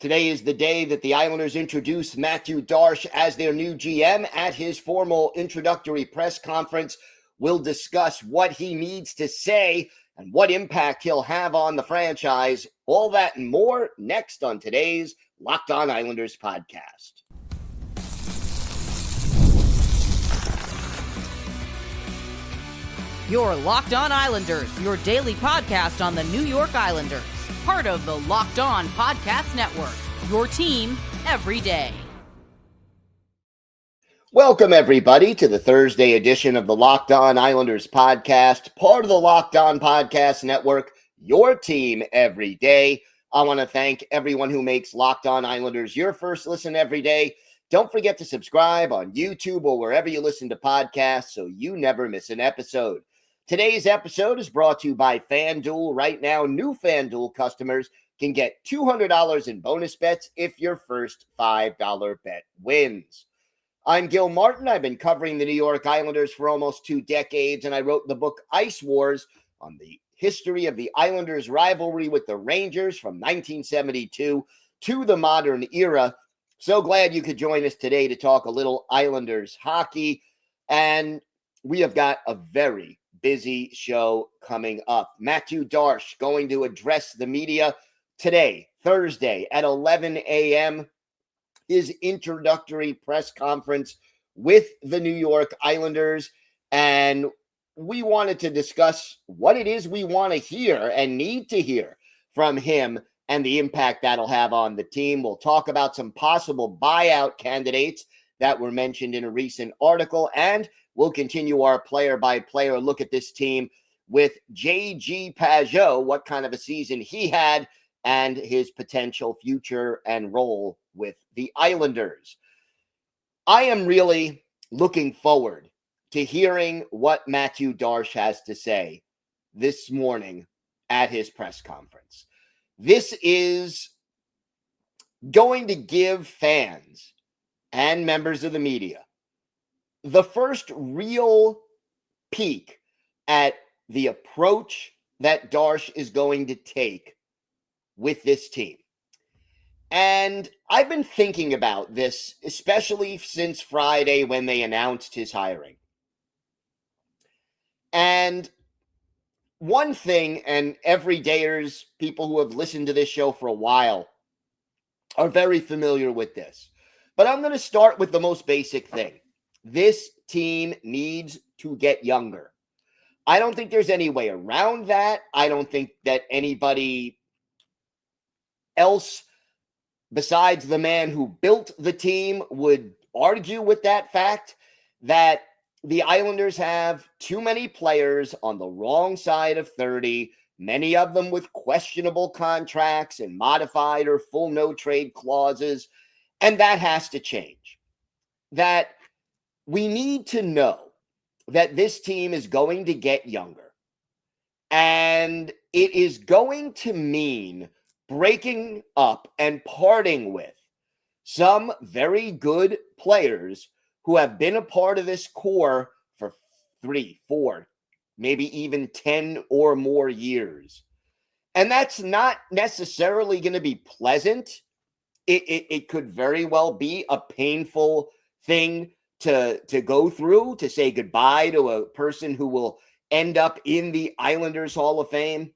Today is the day that the Islanders introduced Mathieu Darche as their new GM. At his formal introductory press conference, we'll discuss what he needs to say and what impact he'll have on the franchise. All that and more next on today's Locked On Islanders podcast. Your Locked On Islanders, your daily podcast on the New York Islanders. Part of the Locked On Podcast Network, your team every day. Welcome, everybody, to the Thursday edition of the Locked On Islanders podcast, part of the Locked On Podcast Network, your team every day. I want to thank everyone who makes Locked On Islanders your first listen every day. Don't forget to subscribe on YouTube or wherever you listen to podcasts so you never miss an episode. Today's episode is brought to you by FanDuel. Right now, new FanDuel customers can get $200 in bonus bets if your first $5 bet wins. I'm Gil Martin. I've been covering the New York Islanders for almost 2 decades, and I wrote the book Ice Wars on the history of the Islanders' rivalry with the Rangers from 1972 to the modern era. So glad you could join us today to talk a little Islanders hockey, and we have got a very busy show coming up. Mathieu Darche going to address the media today, Thursday at 11 a.m., his introductory press conference with the New York Islanders. And we wanted to discuss what it is we want to hear and need to hear from him and the impact that'll have on the team. We'll talk about some possible buyout candidates that were mentioned in a recent article, and we'll continue our player-by-player look at this team with JG Pageau, what kind of a season he had, and his potential future and role with the Islanders. I am really looking forward to hearing what Mathieu Darche has to say this morning at his press conference. This is going to give fans and members of the media the first real peek at the approach that Darche is going to take with this team. And I've been thinking about this, especially since Friday when they announced his hiring. And one thing, and everydayers, people who have listened to this show for a while, are very familiar with this. But I'm going to start with the most basic thing. This team needs to get younger. I don't think there's any way around that. I don't think that anybody else besides the man who built the team would argue with that fact, that the Islanders have too many players on the wrong side of 30, many of them with questionable contracts and modified or full no-trade clauses, and that has to change. That we need to know that this team is going to get younger, and it is going to mean breaking up and parting with some very good players who have been a part of this core for 3, 4, maybe even 10 or more years. And that's not necessarily going to be pleasant. It could very well be a painful thing to go through, to say goodbye to a person who will end up in the Islanders Hall of Fame,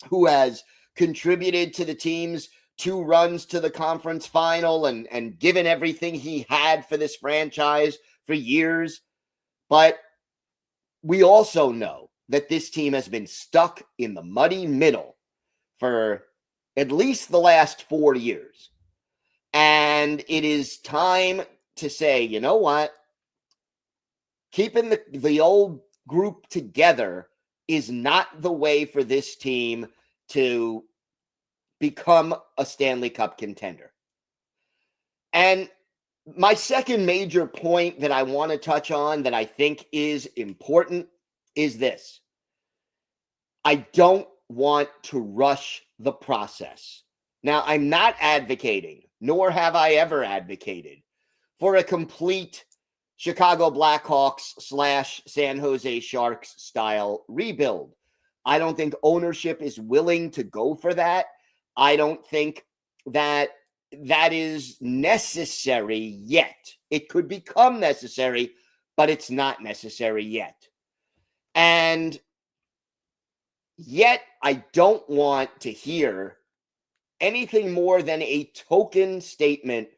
who has contributed to the team's 2 runs to the conference final and given everything he had for this franchise for years. But we also know that this team has been stuck in the muddy middle for at least the last 4 years. And it is time to say, you know what? Keeping the old group together is not the way for this team to become a Stanley Cup contender. And my second major point that I want to touch on that I think is important is this. I don't want to rush the process. Now, I'm not advocating, nor have I ever advocated, for a complete Chicago Blackhawks / San Jose Sharks style rebuild. I don't think ownership is willing to go for that. I don't think that that is necessary yet. It could become necessary, but it's not necessary yet. And yet, I don't want to hear anything more than a token statement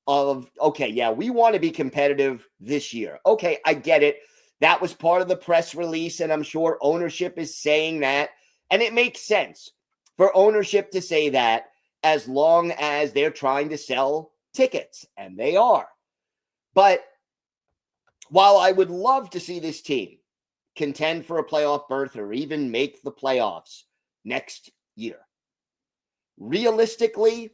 of, okay, yeah, we want to be competitive this year. Okay, I get it. That was part of the press release, and I'm sure ownership is saying that. And it makes sense for ownership to say that as long as they're trying to sell tickets, and they are. But while I would love to see this team contend for a playoff berth or even make the playoffs next year, realistically,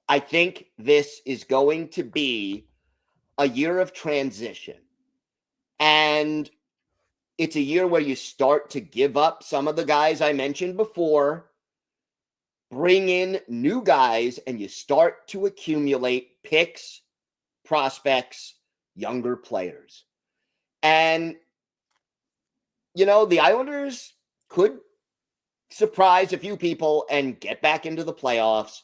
I think this is going to be a year of transition. And it's a year where you start to give up some of the guys I mentioned before, bring in new guys, and you start to accumulate picks, prospects, younger players. And, you know, the Islanders could surprise a few people and get back into the playoffs.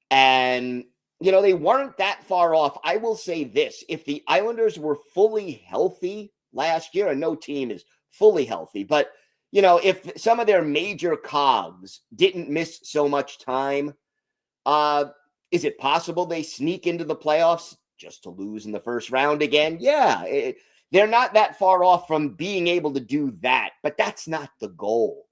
And, you know, they weren't that far off. I will say this. If the Islanders were fully healthy last year, and no team is fully healthy, but, you know, if some of their major cogs didn't miss so much time, is it possible they sneak into the playoffs just to lose in the first round again? Yeah, they're not that far off from being able to do that, but that's not the goal.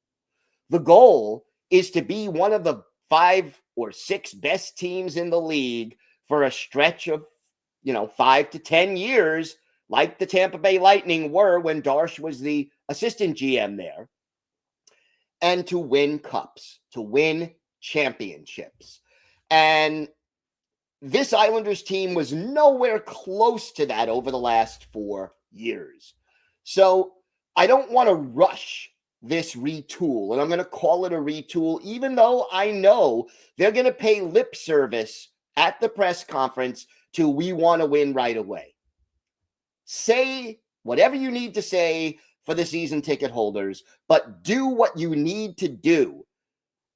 The goal is to be one of the 5 or 6 best teams in the league for a stretch of, 5 to 10 years, like the Tampa Bay Lightning were when Darche was the assistant GM there, and to win cups, to win championships. And this Islanders team was nowhere close to that over the last 4 years. So I don't want to rush this retool, and I'm going to call it a retool, even though I know they're going to pay lip service at the press conference to we want to win right away. Say whatever you need to say for the season ticket holders, but do what you need to do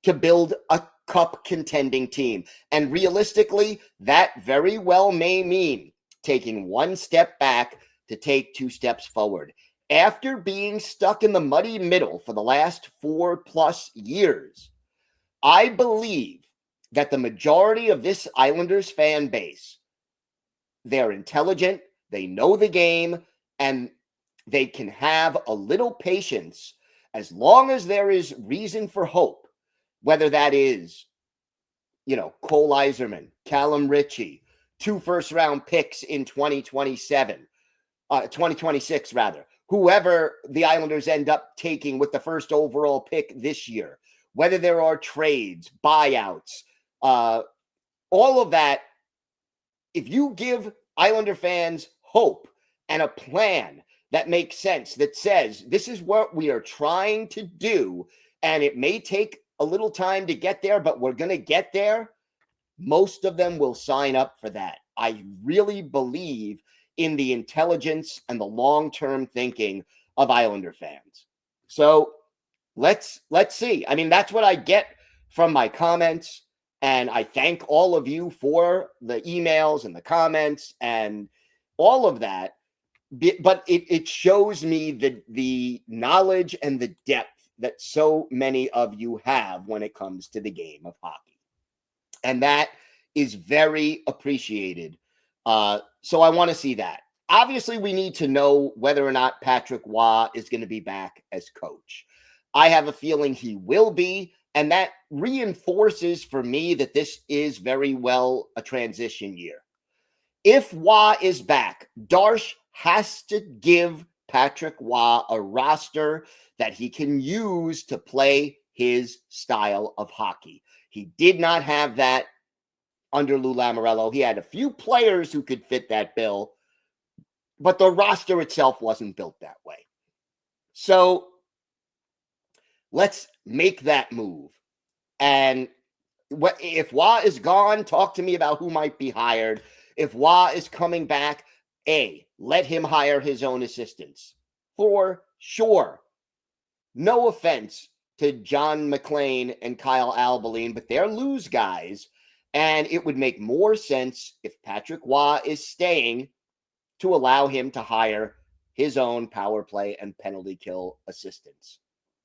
to build a cup contending team. And realistically, that very well may mean taking 1 step back to take 2 steps forward. After being stuck in the muddy middle for the last 4+ years, I believe that the majority of this Islanders fan base, they're intelligent, they know the game, and they can have a little patience as long as there is reason for hope, whether that is, Cole Yzerman, Callum Ritchie, 2 first-round picks in 2026 rather. Whoever the Islanders end up taking with the first overall pick this year, whether there are trades, buyouts, all of that. If you give Islander fans hope and a plan that makes sense, that says this is what we are trying to do, and it may take a little time to get there, but we're going to get there, most of them will sign up for that. I really believe in the intelligence and the long-term thinking of Islander fans. So let's see. I mean, that's what I get from my comments, and I thank all of you for the emails and the comments and all of that. But it shows me the knowledge and the depth that so many of you have when it comes to the game of hockey. And that is very appreciated. So I want to see that. Obviously, we need to know whether or not Patrick Roy is going to be back as coach. I have a feeling he will be, and that reinforces for me that this is very well a transition year. If Roy is back, Darche has to give Patrick Roy a roster that he can use to play his style of hockey. He did not have that under Lou Lamoriello. He had a few players who could fit that bill, but the roster itself wasn't built that way. So let's make that move. And if Roy is gone, talk to me about who might be hired. If Roy is coming back, let him hire his own assistants. For sure. No offense to John McClain and Kyle Albaline, but they're Lou's guys. And it would make more sense if Patrick Roy is staying to allow him to hire his own power play and penalty kill assistants.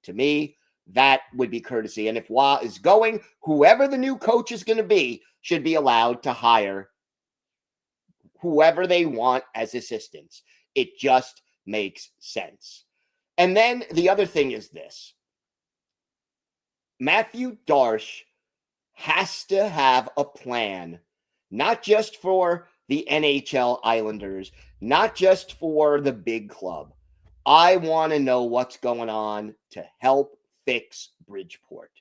To me, that would be courtesy. And if Roy is going, whoever the new coach is going to be should be allowed to hire whoever they want as assistants. It just makes sense. And then the other thing is this. Mathieu Darche has to have a plan, not just for the NHL Islanders, not just for the big club. I want to know what's going on to help fix Bridgeport,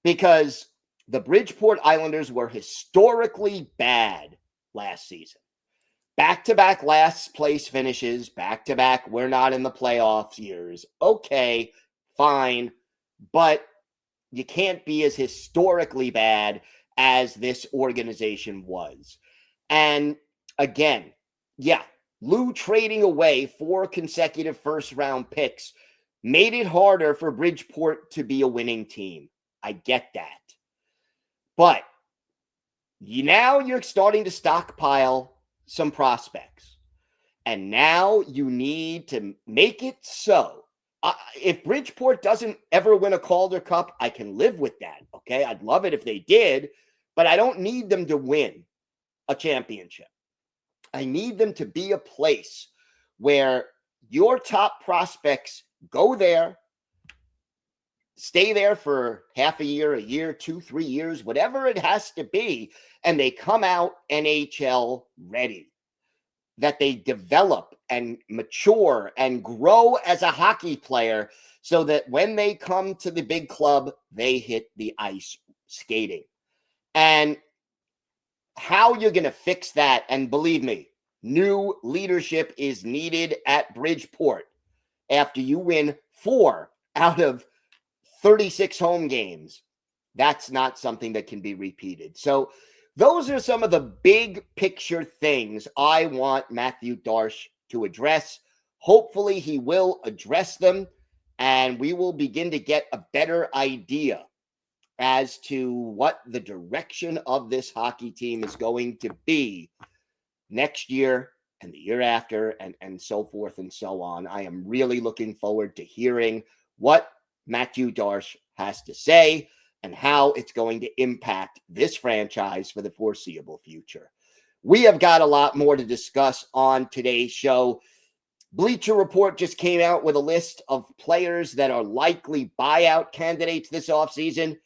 because the Bridgeport Islanders were historically bad last season. Back-to-back last place finishes, back-to-back we're not in the playoffs years. Okay, fine, but you can't be as historically bad as this organization was. And again, yeah, Lou trading away 4 consecutive first-round picks made it harder for Bridgeport to be a winning team. I get that. But now you're starting to stockpile some prospects. And now you need to make it so. If Bridgeport doesn't ever win a Calder Cup, I can live with that, okay? I'd love it if they did, but I don't need them to win a championship. I need them to be a place where your top prospects go there, stay there for half a year, 2, 3 years, whatever it has to be, and they come out NHL ready. That they develop and mature and grow as a hockey player so that when they come to the big club, they hit the ice skating. And how you're going to fix that, and believe me, new leadership is needed at Bridgeport after you win 4 out of 36 home games. That's not something that can be repeated. So those are some of the big picture things I want Mathieu Darche to address. Hopefully he will address them, and we will begin to get a better idea as to what the direction of this hockey team is going to be next year and the year after, and so forth and so on. I am really looking forward to hearing what Mathieu Darche has to say and how it's going to impact this franchise for the foreseeable future. We have got a lot more to discuss on today's show. Bleacher Report just came out with a list of players that are likely buyout candidates this offseason.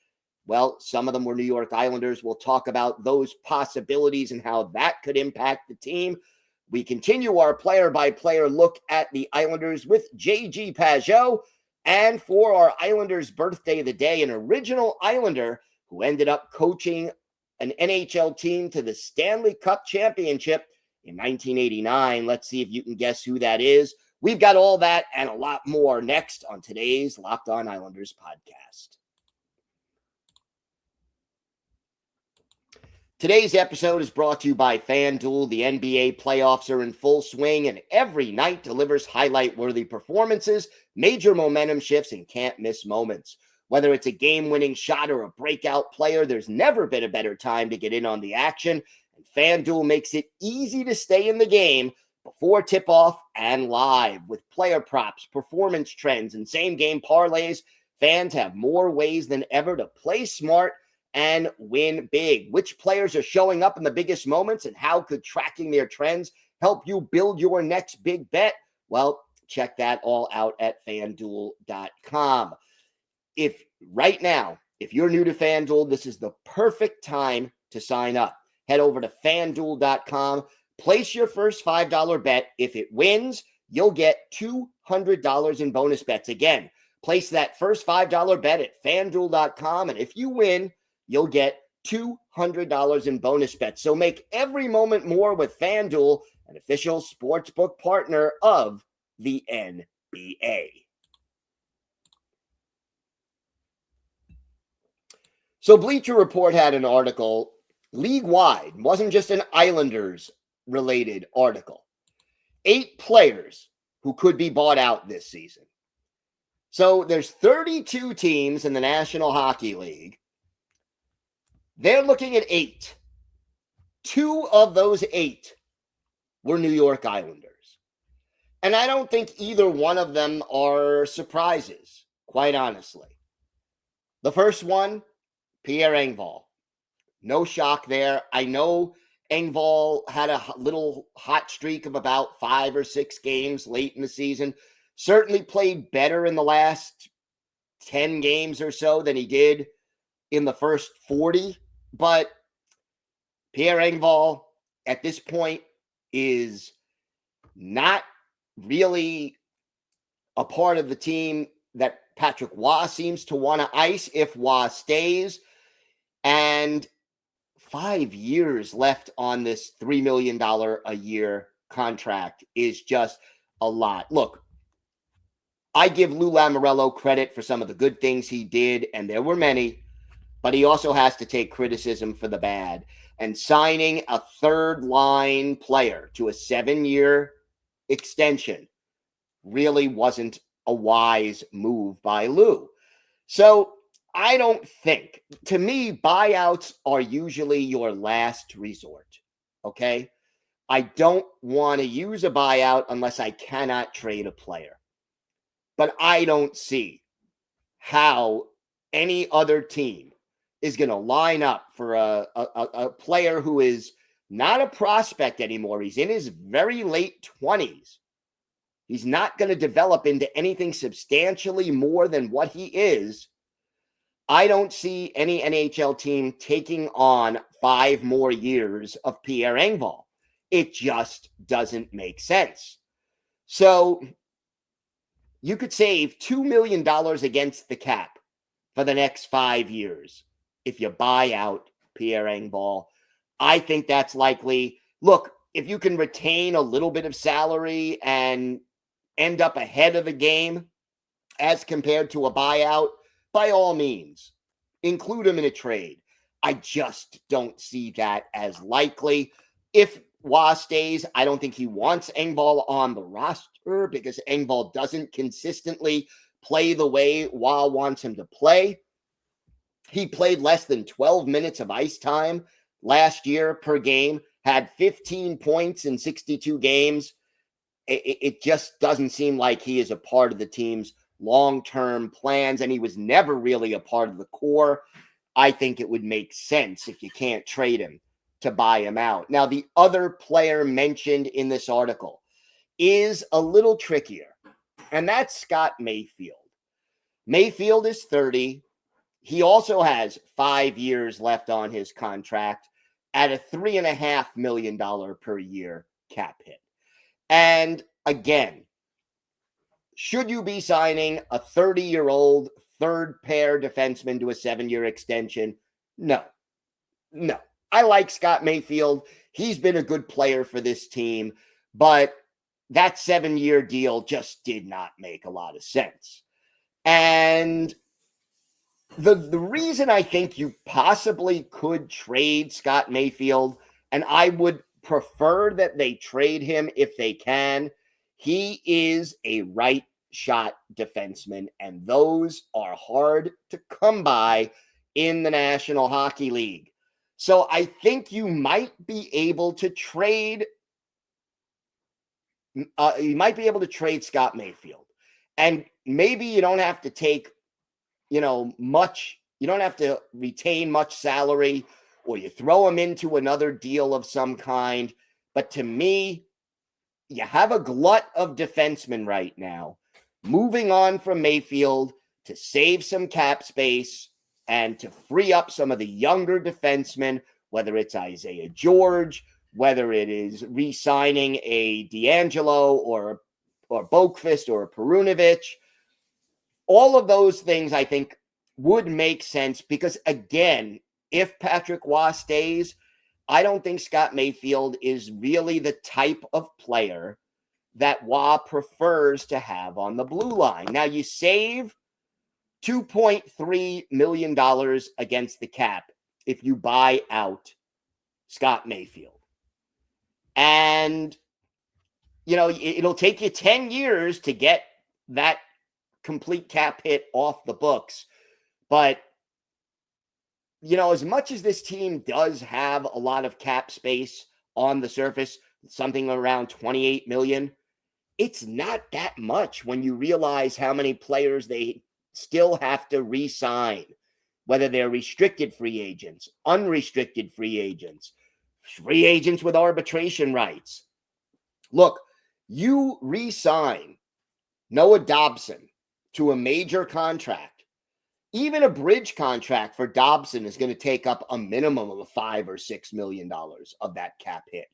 Well, some of them were New York Islanders. We'll talk about those possibilities and how that could impact the team. We continue our player-by-player look at the Islanders with JG Pageau. And for our Islanders' birthday of the day, an original Islander who ended up coaching an NHL team to the Stanley Cup championship in 1989. Let's see if you can guess who that is. We've got all that and a lot more next on today's Locked On Islanders podcast. Today's episode is brought to you by FanDuel. The NBA playoffs are in full swing, and every night delivers highlight-worthy performances, major momentum shifts, and can't-miss moments. Whether it's a game-winning shot or a breakout player, there's never been a better time to get in on the action, and FanDuel makes it easy to stay in the game before tip-off and live. With player props, performance trends, and same-game parlays, fans have more ways than ever to play smart and win big. Which players are showing up in the biggest moments, and how could tracking their trends help you build your next big bet? Well, check that all out at FanDuel.com. If you're new to FanDuel, this is the perfect time to sign up. Head over to FanDuel.com, place your first $5 bet. If it wins, you'll get $200 in bonus bets. Again, place that first $5 bet at FanDuel.com, and if you win, you'll get $200 in bonus bets. So make every moment more with FanDuel, an official sportsbook partner of the NBA. So Bleacher Report had an article league-wide. It wasn't just an Islanders-related article. 8 players who could be bought out this season. So there's 32 teams in the National Hockey League. They're looking at 8. 2 of those 8 were New York Islanders. And I don't think either one of them are surprises, quite honestly. The first one, Pierre Engvall. No shock there. I know Engvall had a little hot streak of about 5 or 6 games late in the season. Certainly played better in the last 10 games or so than he did in the first 40. But Pierre Engvall at this point is not really a part of the team that Patrick Roy seems to want to ice if Roy stays. And 5 years left on this $3 million a year contract is just a lot. Look, I give Lou Lamoriello credit for some of the good things he did, and there were many, but he also has to take criticism for the bad. And signing a third-line player to a 7-year extension really wasn't a wise move by Lou. So I don't think, to me, buyouts are usually your last resort, okay? I don't want to use a buyout unless I cannot trade a player. But I don't see how any other team is going to line up for a player who is not a prospect anymore. He's in his very late 20s. He's not going to develop into anything substantially more than what he is. I don't see any NHL team taking on 5 more years of Pierre Engvall. It just doesn't make sense. So you could save $2 million against the cap for the next 5 years if you buy out Pierre Engvall. I think that's likely. Look, if you can retain a little bit of salary and end up ahead of the game as compared to a buyout, by all means, include him in a trade. I just don't see that as likely. If Roy stays, I don't think he wants Engvall on the roster because Engvall doesn't consistently play the way Roy wants him to play. He played less than 12 minutes of ice time last year per game, had 15 points in 62 games. It just doesn't seem like he is a part of the team's long-term plans, and he was never really a part of the core. I think it would make sense if you can't trade him to buy him out. Now, the other player mentioned in this article is a little trickier, and that's Scott Mayfield. Mayfield is 30. He also has 5 years left on his contract at a $3.5 million per year cap hit. And again, should you be signing a 30-year-old third pair defenseman to a 7-year extension? No. I like Scott Mayfield. He's been a good player for this team, but that 7-year deal just did not make a lot of sense. And the reason I think you possibly could trade Scott Mayfield, and I would prefer that they trade him if they can, he is a right shot defenseman, and those are hard to come by in the National Hockey League. So I think you might be able to trade Scott Mayfield. And maybe you don't have to take, much, you don't have to retain much salary, or you throw him into another deal of some kind. But to me, you have a glut of defensemen right now. Moving on from Mayfield to save some cap space and to free up some of the younger defensemen, whether it's Isaiah George, whether it is re-signing a D'Angelo or Boqvist or a Perunovic. All of those things, I think, would make sense because, again, if Patrick Roy stays, I don't think Scott Mayfield is really the type of player that Roy prefers to have on the blue line. Now, you save $2.3 million against the cap if you buy out Scott Mayfield. And, it'll take you 10 years to get that complete cap hit off the books. But as much as this team does have a lot of cap space on the surface, something around 28 million, it's not that much when you realize how many players they still have to re-sign, whether they're restricted free agents, unrestricted free agents with arbitration rights. Look, you re-sign Noah Dobson to a major contract. Even a bridge contract for Dobson is going to take up a minimum of $5 or $6 million of that cap hit.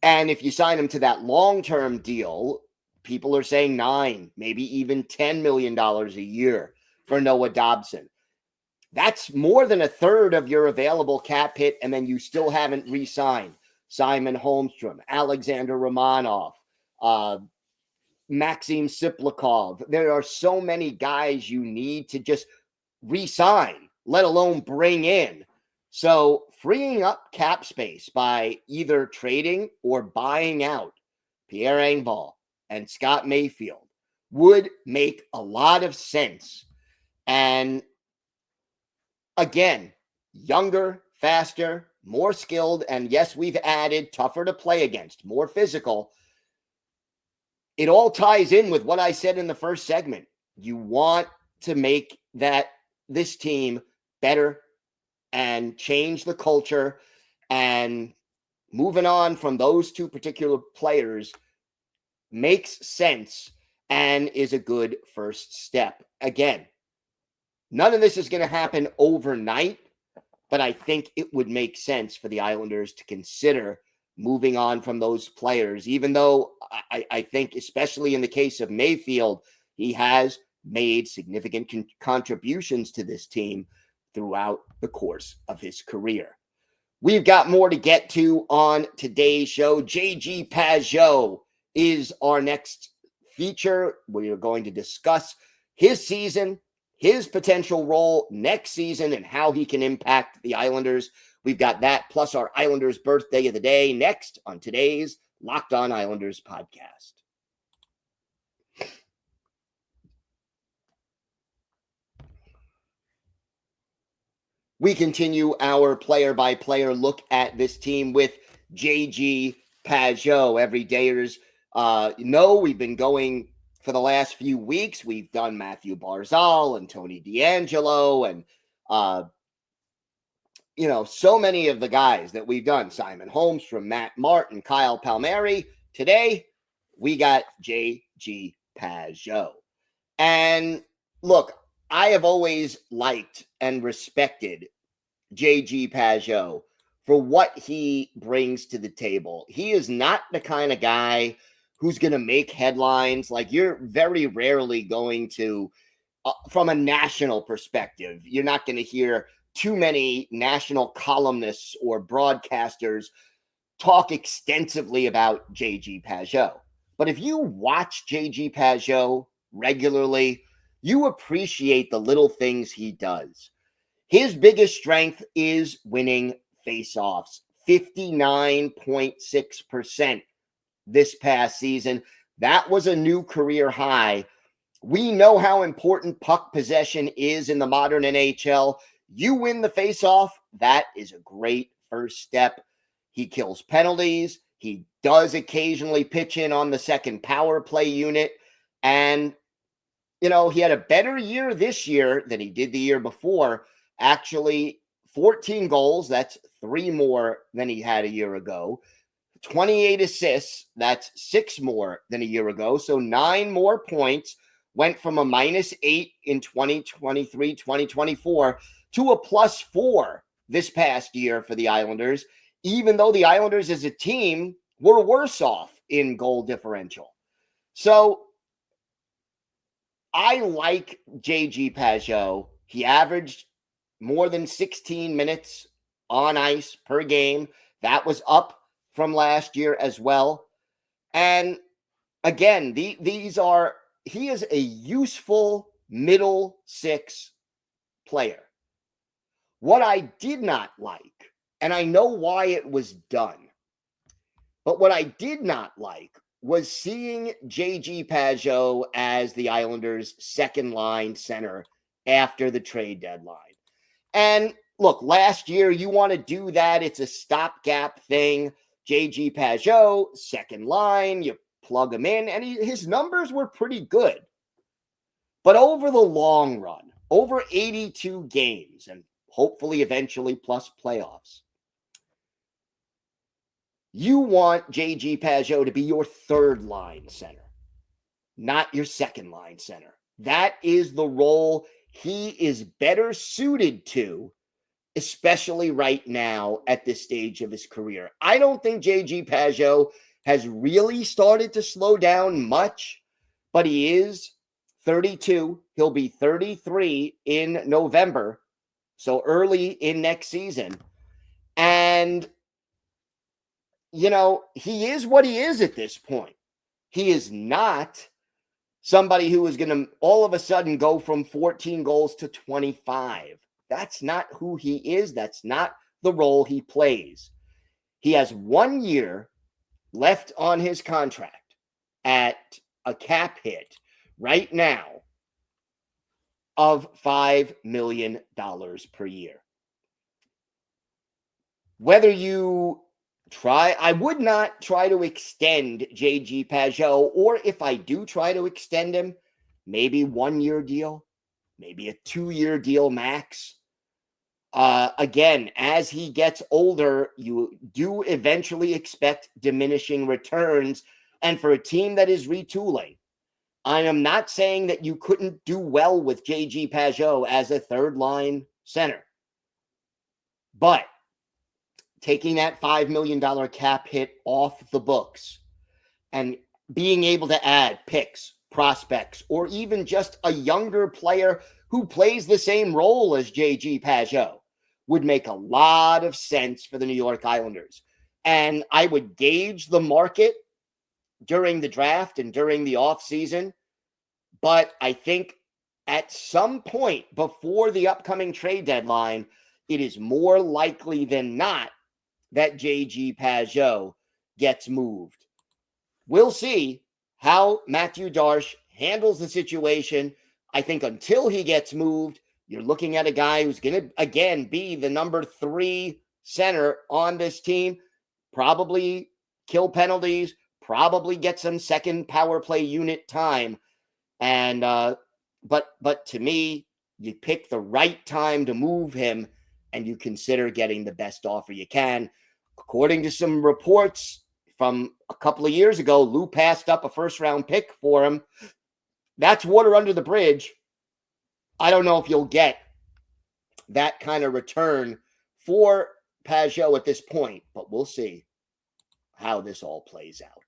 And if you sign him to that long-term deal, people are saying $9, maybe even $10 million a year for Noah Dobson. That's more than a third of your available cap hit, and then you still haven't re-signed Simon Holmstrom, Alexander Romanov, Maxim Siplikov. There are so many guys you need to just re-sign, let alone bring in. So freeing up cap space by either trading or buying out Pierre Engvall and Scott Mayfield would make a lot of sense. And again, younger, faster, more skilled, and yes, we've added tougher to play against, more physical. It all ties in with what I said in the first segment. You want to make this team better and change the culture, and moving on from those two particular players makes sense and is a good first step. Again, none of this is going to happen overnight, but I think it would make sense for the Islanders to consider moving on from those players, even though I think, especially in the case of Mayfield, he has made significant contributions to this team throughout the course of his career. We've got more to get to on today's show. JG Pageau is our next feature. We are going to discuss his season, his potential role next season, and how he can impact the Islanders. We've got that, plus our Islanders birthday of the day, next on today's Locked On Islanders podcast. We continue our player-by-player look at this team with JG Pageau. Everydayers know we've been going for the last few weeks. We've done Matthew Barzal and Tony DeAngelo and, so many of the guys that we've done. Simon Holmstrom, Matt Martin, Kyle Palmieri. Today, we got JG Pageau. And look, I have always liked and respected JG Pageau for what he brings to the table. He is not the kind of guy who's going to make headlines. Like, you're very rarely going to, from a national perspective, you're not going to hear too many national columnists or broadcasters talk extensively about JG Pageau. But if you watch JG Pageau regularly, you appreciate the little things he does. His biggest strength is winning faceoffs, 59.6% this past season. That was a new career high. We know how important puck possession is in the modern NHL. You win the faceoff, that is a great first step. He kills penalties. He does occasionally pitch in on the second power play unit. And he had a better year this year than he did the year before. Actually, 14 goals. That's 3 more than he had a year ago. 28 assists. That's 6 more than a year ago. So 9 more points. Went from a -8 in 2023, 2024 to a +4 this past year for the Islanders, even though the Islanders as a team were worse off in goal differential. So I like JG Pageau. He averaged more than 16 minutes on ice per game. That was up from last year as well. And again, he is a useful middle six player. What I did not like, and I know why it was done, but what I did not like was seeing JG Pageau as the Islanders' second line center after the trade deadline. And look, last year, you want to do that. It's a stopgap thing. JG Pageau, second line, you plug him in, and his numbers were pretty good. But over the long run, over 82 games, and hopefully eventually plus playoffs, you want JG Pageau to be your third line center, not your second line center. That is the role he is better suited to, especially right now at this stage of his career. I don't think JG Pageau has really started to slow down much, but he is 32. He'll be 33 in November, so early in next season. And, he is what he is at this point. He is not somebody who is going to all of a sudden go from 14 goals to 25. That's not who he is. That's not the role he plays. He has 1 year left on his contract at a cap hit right now of $5 million per year. Whether you I would not try to extend JG Pageau, or if I do try to extend him, maybe 1 year deal, maybe a 2-year deal max. Again, as he gets older, you do eventually expect diminishing returns. And for a team that is retooling, I am not saying that you couldn't do well with JG Pageau as a third line center. But taking that $5 million cap hit off the books and being able to add picks, prospects, or even just a younger player who plays the same role as JG Pageau would make a lot of sense for the New York Islanders. And I would gauge the market during the draft and during the offseason. But I think at some point before the upcoming trade deadline, it is more likely than not that JG Pageau gets moved. We'll see how Mathieu Darche handles the situation. I think until he gets moved, you're looking at a guy who's going to, again, be the number 3 center on this team, probably kill penalties, probably get some second power play unit time. And but to me, you pick the right time to move him, and you consider getting the best offer you can. According to some reports from a couple of years ago, Lou passed up a first-round pick for him. That's water under the bridge. I don't know if you'll get that kind of return for Pageau at this point, but we'll see how this all plays out.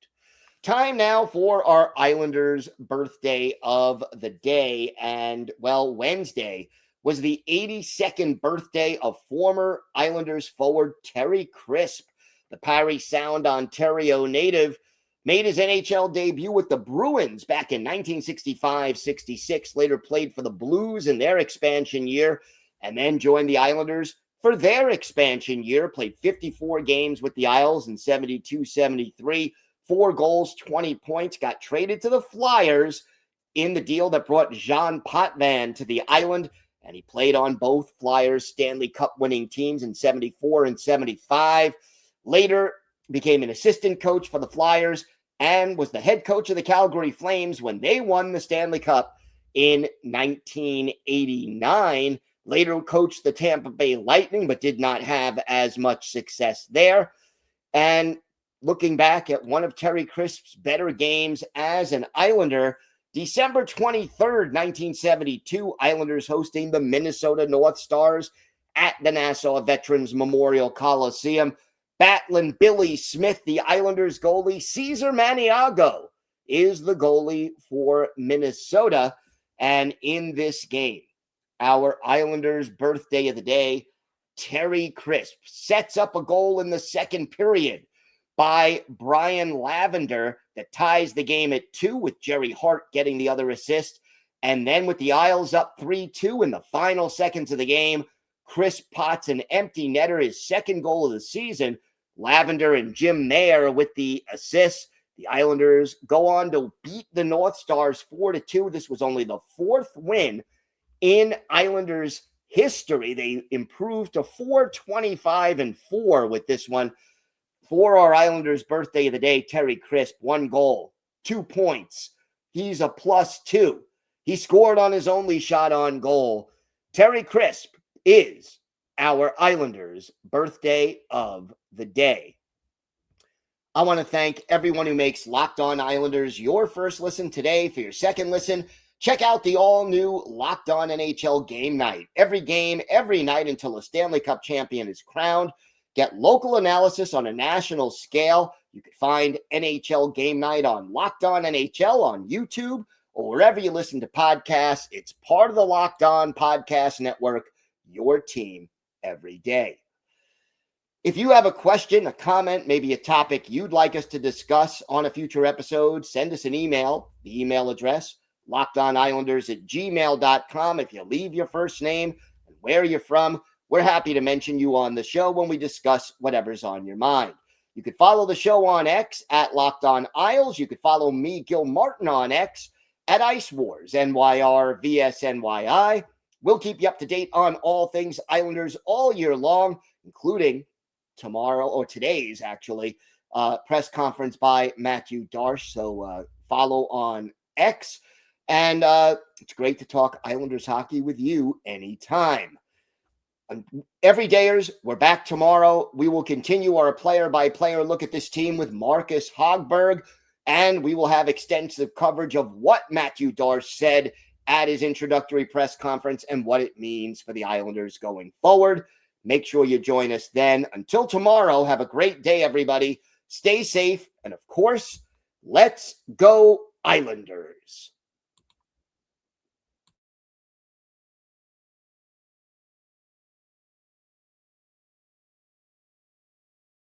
Time now for our Islanders' birthday of the day. And, well, Wednesday was the 82nd birthday of former Islanders forward Terry Crisp. The Parry Sound, Ontario native made his NHL debut with the Bruins back in 1965-66, later played for the Blues in their expansion year, and then joined the Islanders for their expansion year, played 54 games with the Isles in 72-73, 4 goals, 20 points, got traded to the Flyers in the deal that brought Jean Potvin to the island, and he played on both Flyers Stanley Cup winning teams in 74 and 75. Later became an assistant coach for the Flyers and was the head coach of the Calgary Flames when they won the Stanley Cup in 1989. Later coached the Tampa Bay Lightning, but did not have as much success there. And looking back at one of Terry Crisp's better games as an Islander, December 23rd, 1972, Islanders hosting the Minnesota North Stars at the Nassau Veterans Memorial Coliseum. Battling Billy Smith, the Islanders goalie. Cesar Maniago is the goalie for Minnesota. And in this game, our Islanders' birthday of the day, Terry Crisp sets up a goal in the second period by Brian Lavender that ties the game at 2, with Jerry Hart getting the other assist. And then with the Isles up 3-2 in the final seconds of the game, Crisp pots an empty netter, his second goal of the season. Lavender and Jim Mayer with the assists. The Islanders go on to beat the North Stars 4-2. This was only the 4th win in Islanders history. They improved to 425-4 with this one. For our Islanders' birthday of the day, Terry Crisp, 1 goal, 2 points. He's a +2. He scored on his only shot on goal. Terry Crisp is our Islanders' birthday of the day. I want to thank everyone who makes Locked On Islanders your first listen today. For your second listen, check out the all-new Locked On NHL Game Night. Every game, every night until a Stanley Cup champion is crowned. Get local analysis on a national scale. You can find NHL Game Night on Locked On NHL on YouTube or wherever you listen to podcasts. It's part of the Locked On Podcast Network, your team every day. If you have a question, a comment, maybe a topic you'd like us to discuss on a future episode, send us an email. The email address, lockedonislanders@gmail.com. If you leave your first name and where you're from, we're happy to mention you on the show when we discuss whatever's on your mind. You could follow the show on X at Locked On Isles. You could follow me, Gil Martin, on X at Ice Wars, NYR VSNYI. We'll keep you up to date on all things Islanders all year long, including tomorrow, or today's actually, press conference by Mathieu Darche. So follow on X. And it's great to talk Islanders hockey with you anytime. Everydayers, we're back tomorrow. We will continue our player-by-player look at this team with Marcus Hogberg, and we will have extensive coverage of what Mathieu Darche said at his introductory press conference and what it means for the Islanders going forward. Make sure you join us then. Until tomorrow, have a great day, everybody. Stay safe. And of course, let's go Islanders.